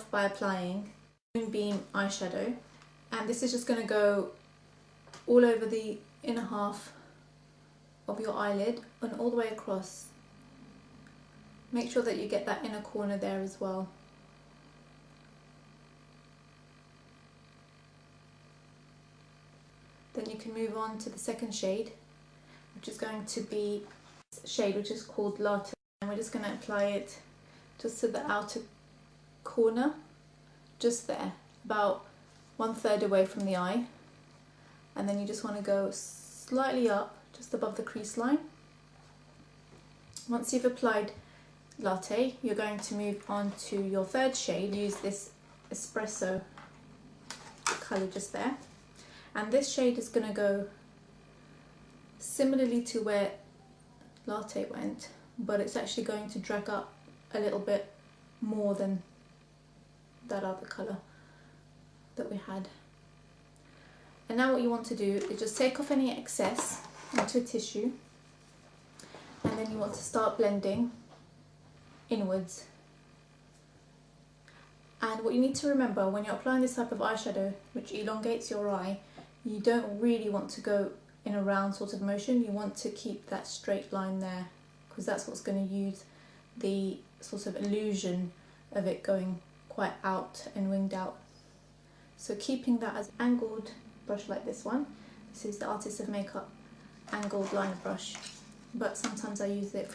off by applying Moonbeam eyeshadow, and this is just going to go all over the inner half of your eyelid and all the way across. Make sure that you get that inner corner there as well. Then you can move on to the second shade, which is going to be a shade which is called Latte, and we're just going to apply it just to the outer corner, just there, about 1/3 away from the eye, and then you just want to go slightly up just above the crease line. Once you've applied Latte, you're going to move on to your third shade. Use this espresso colour just there, and this shade is going to go similarly to where Latte went, but it's actually going to drag up a little bit more than that other colour that we had. And now what you want to do is just take off any excess onto a tissue, and then you want to start blending inwards. And what you need to remember when you're applying this type of eyeshadow, which elongates your eye, you don't really want to go in a round sort of motion. You want to keep that straight line there, because that's what's going to use the sort of illusion of it going quite out and winged out. So keeping that as angled brush like this one. This is the Artist of Makeup angled liner brush, but sometimes I use it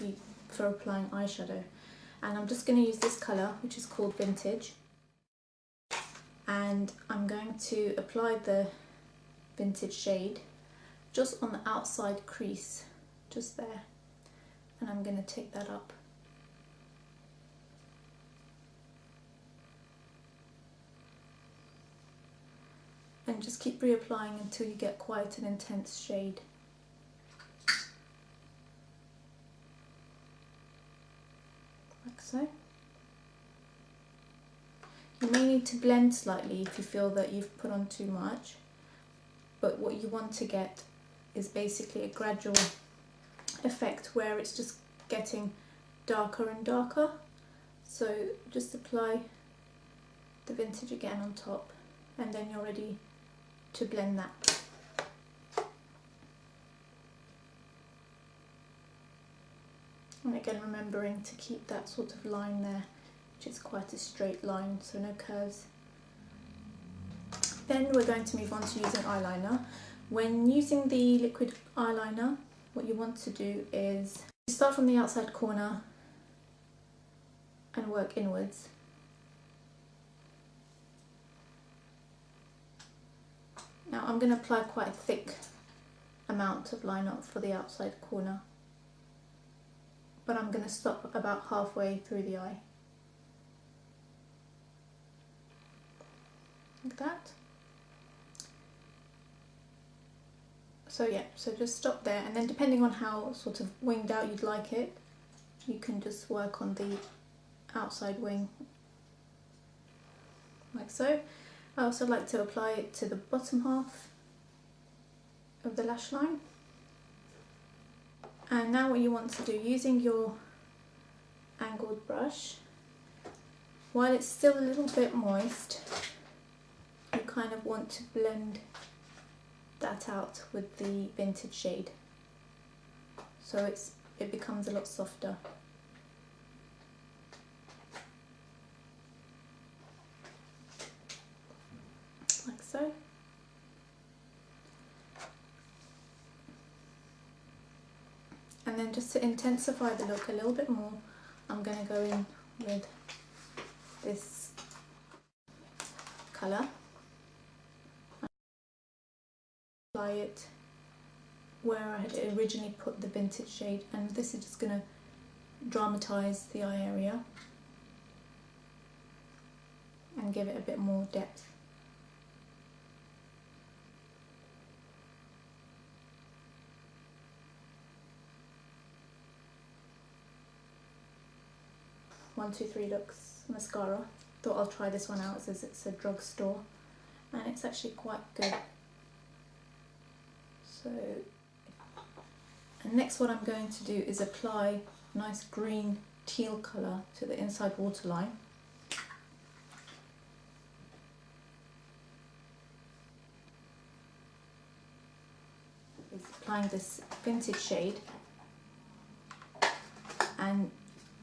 for applying eyeshadow. And I'm just going to use this colour, which is called Vintage, and I'm going to apply the Vintage shade just on the outside crease, just there, and I'm going to take that up. And just keep reapplying until you get quite an intense shade. Like so. You may need to blend slightly if you feel that you've put on too much, but what you want to get is basically a gradual effect where it's just getting darker and darker. So just apply the Vintage again on top, and then you're ready to blend that. And again, remembering to keep that sort of line there, which is quite a straight line, so no curves. Then we're going to move on to using eyeliner. When using the liquid eyeliner, what you want to do is start from the outside corner and work inwards. Now I'm going to apply quite a thick amount of liner for the outside corner, but I'm going to stop about halfway through the eye. Like that. So yeah, so just stop there, and then depending on how sort of winged out you'd like it, you can just work on the outside wing, like so. I also like to apply it to the bottom half of the lash line. And now what you want to do, using your angled brush, while it's still a little bit moist, you kind of want to blend that out with the Vintage shade, so it becomes a lot softer. Like so. And then just to intensify the look a little bit more, I'm going to go in with this colour. Apply it where I had originally put the Vintage shade, and this is just going to dramatise the eye area and give it a bit more depth. One, Two, Three Looks mascara. Thought I'll try this one out as it's a drugstore, and it's actually quite good. So, and next what I'm going to do is apply a nice green teal colour to the inside waterline. applying this vintage shade and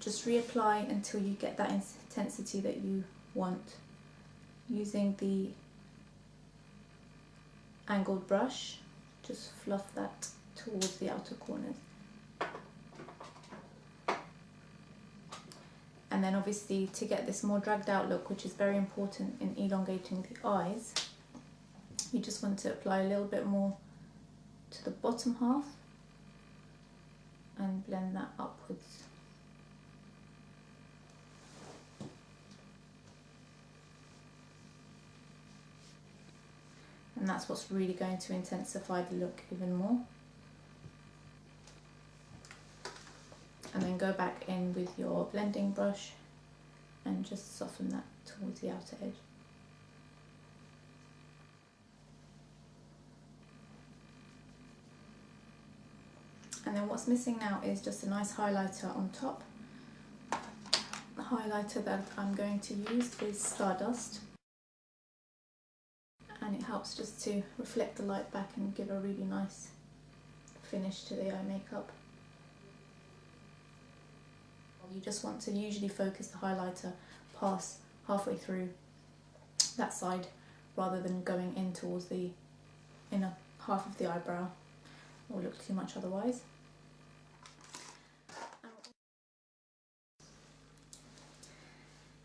just reapply until you get that intensity that you want, using the angled brush. Just fluff that towards the outer corners. And then obviously, to get this more dragged out look, which is very important in elongating the eyes, you just want to apply a little bit more to the bottom half and blend that upwards. And that's what's really going to intensify the look even more. And then go back in with your blending brush and just soften that towards the outer edge. And then what's missing now is just a nice highlighter on top. The highlighter that I'm going to use is Stardust, and it helps just to reflect the light back and give a really nice finish to the eye makeup. You just want to usually focus the highlighter past halfway through that side rather than going in towards the inner half of the eyebrow. It will look too much otherwise.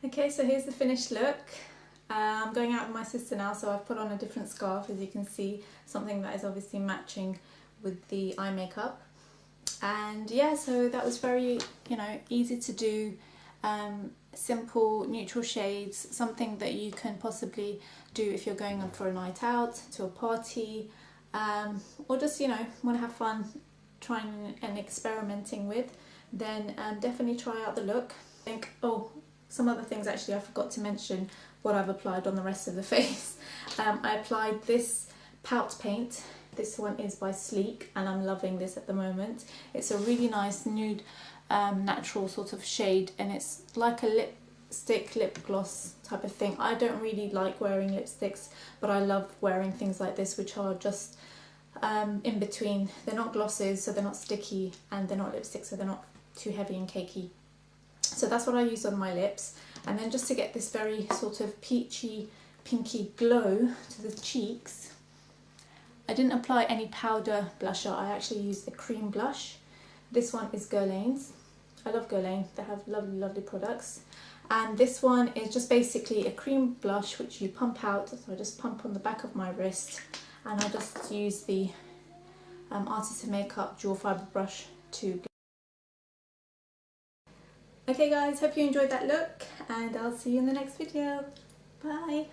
Okay, so here's the finished look. I'm going out with my sister now, so I've put on a different scarf, as you can see, something that is obviously matching with the eye makeup. And yeah, so that was very, easy to do, simple neutral shades, something that you can possibly do if you're going on for a night out, to a party, or just, want to have fun trying and experimenting with, then definitely try out the look. I think, some other things actually I forgot to mention what I've applied on the rest of the face. I applied this pout paint. This one is by Sleek and I'm loving this at the moment. It's a really nice nude natural sort of shade, and it's like a lipstick lip gloss type of thing. I don't really like wearing lipsticks, but I love wearing things like this, which are just in between. They're not glosses, so they're not sticky, and they're not lipsticks, so they're not too heavy and cakey. So that's what I use on my lips. And then just to get this very sort of peachy pinky glow to the cheeks, I didn't apply any powder blusher. I actually used the cream blush. This one is Guerlain's. I love Guerlain. They have lovely, lovely products. And this one is just basically a cream blush which you pump out. So I just pump on the back of my wrist, and I just use the Artisan Makeup Dual Fibre brush to. Okay guys, hope you enjoyed that look, and I'll see you in the next video. Bye!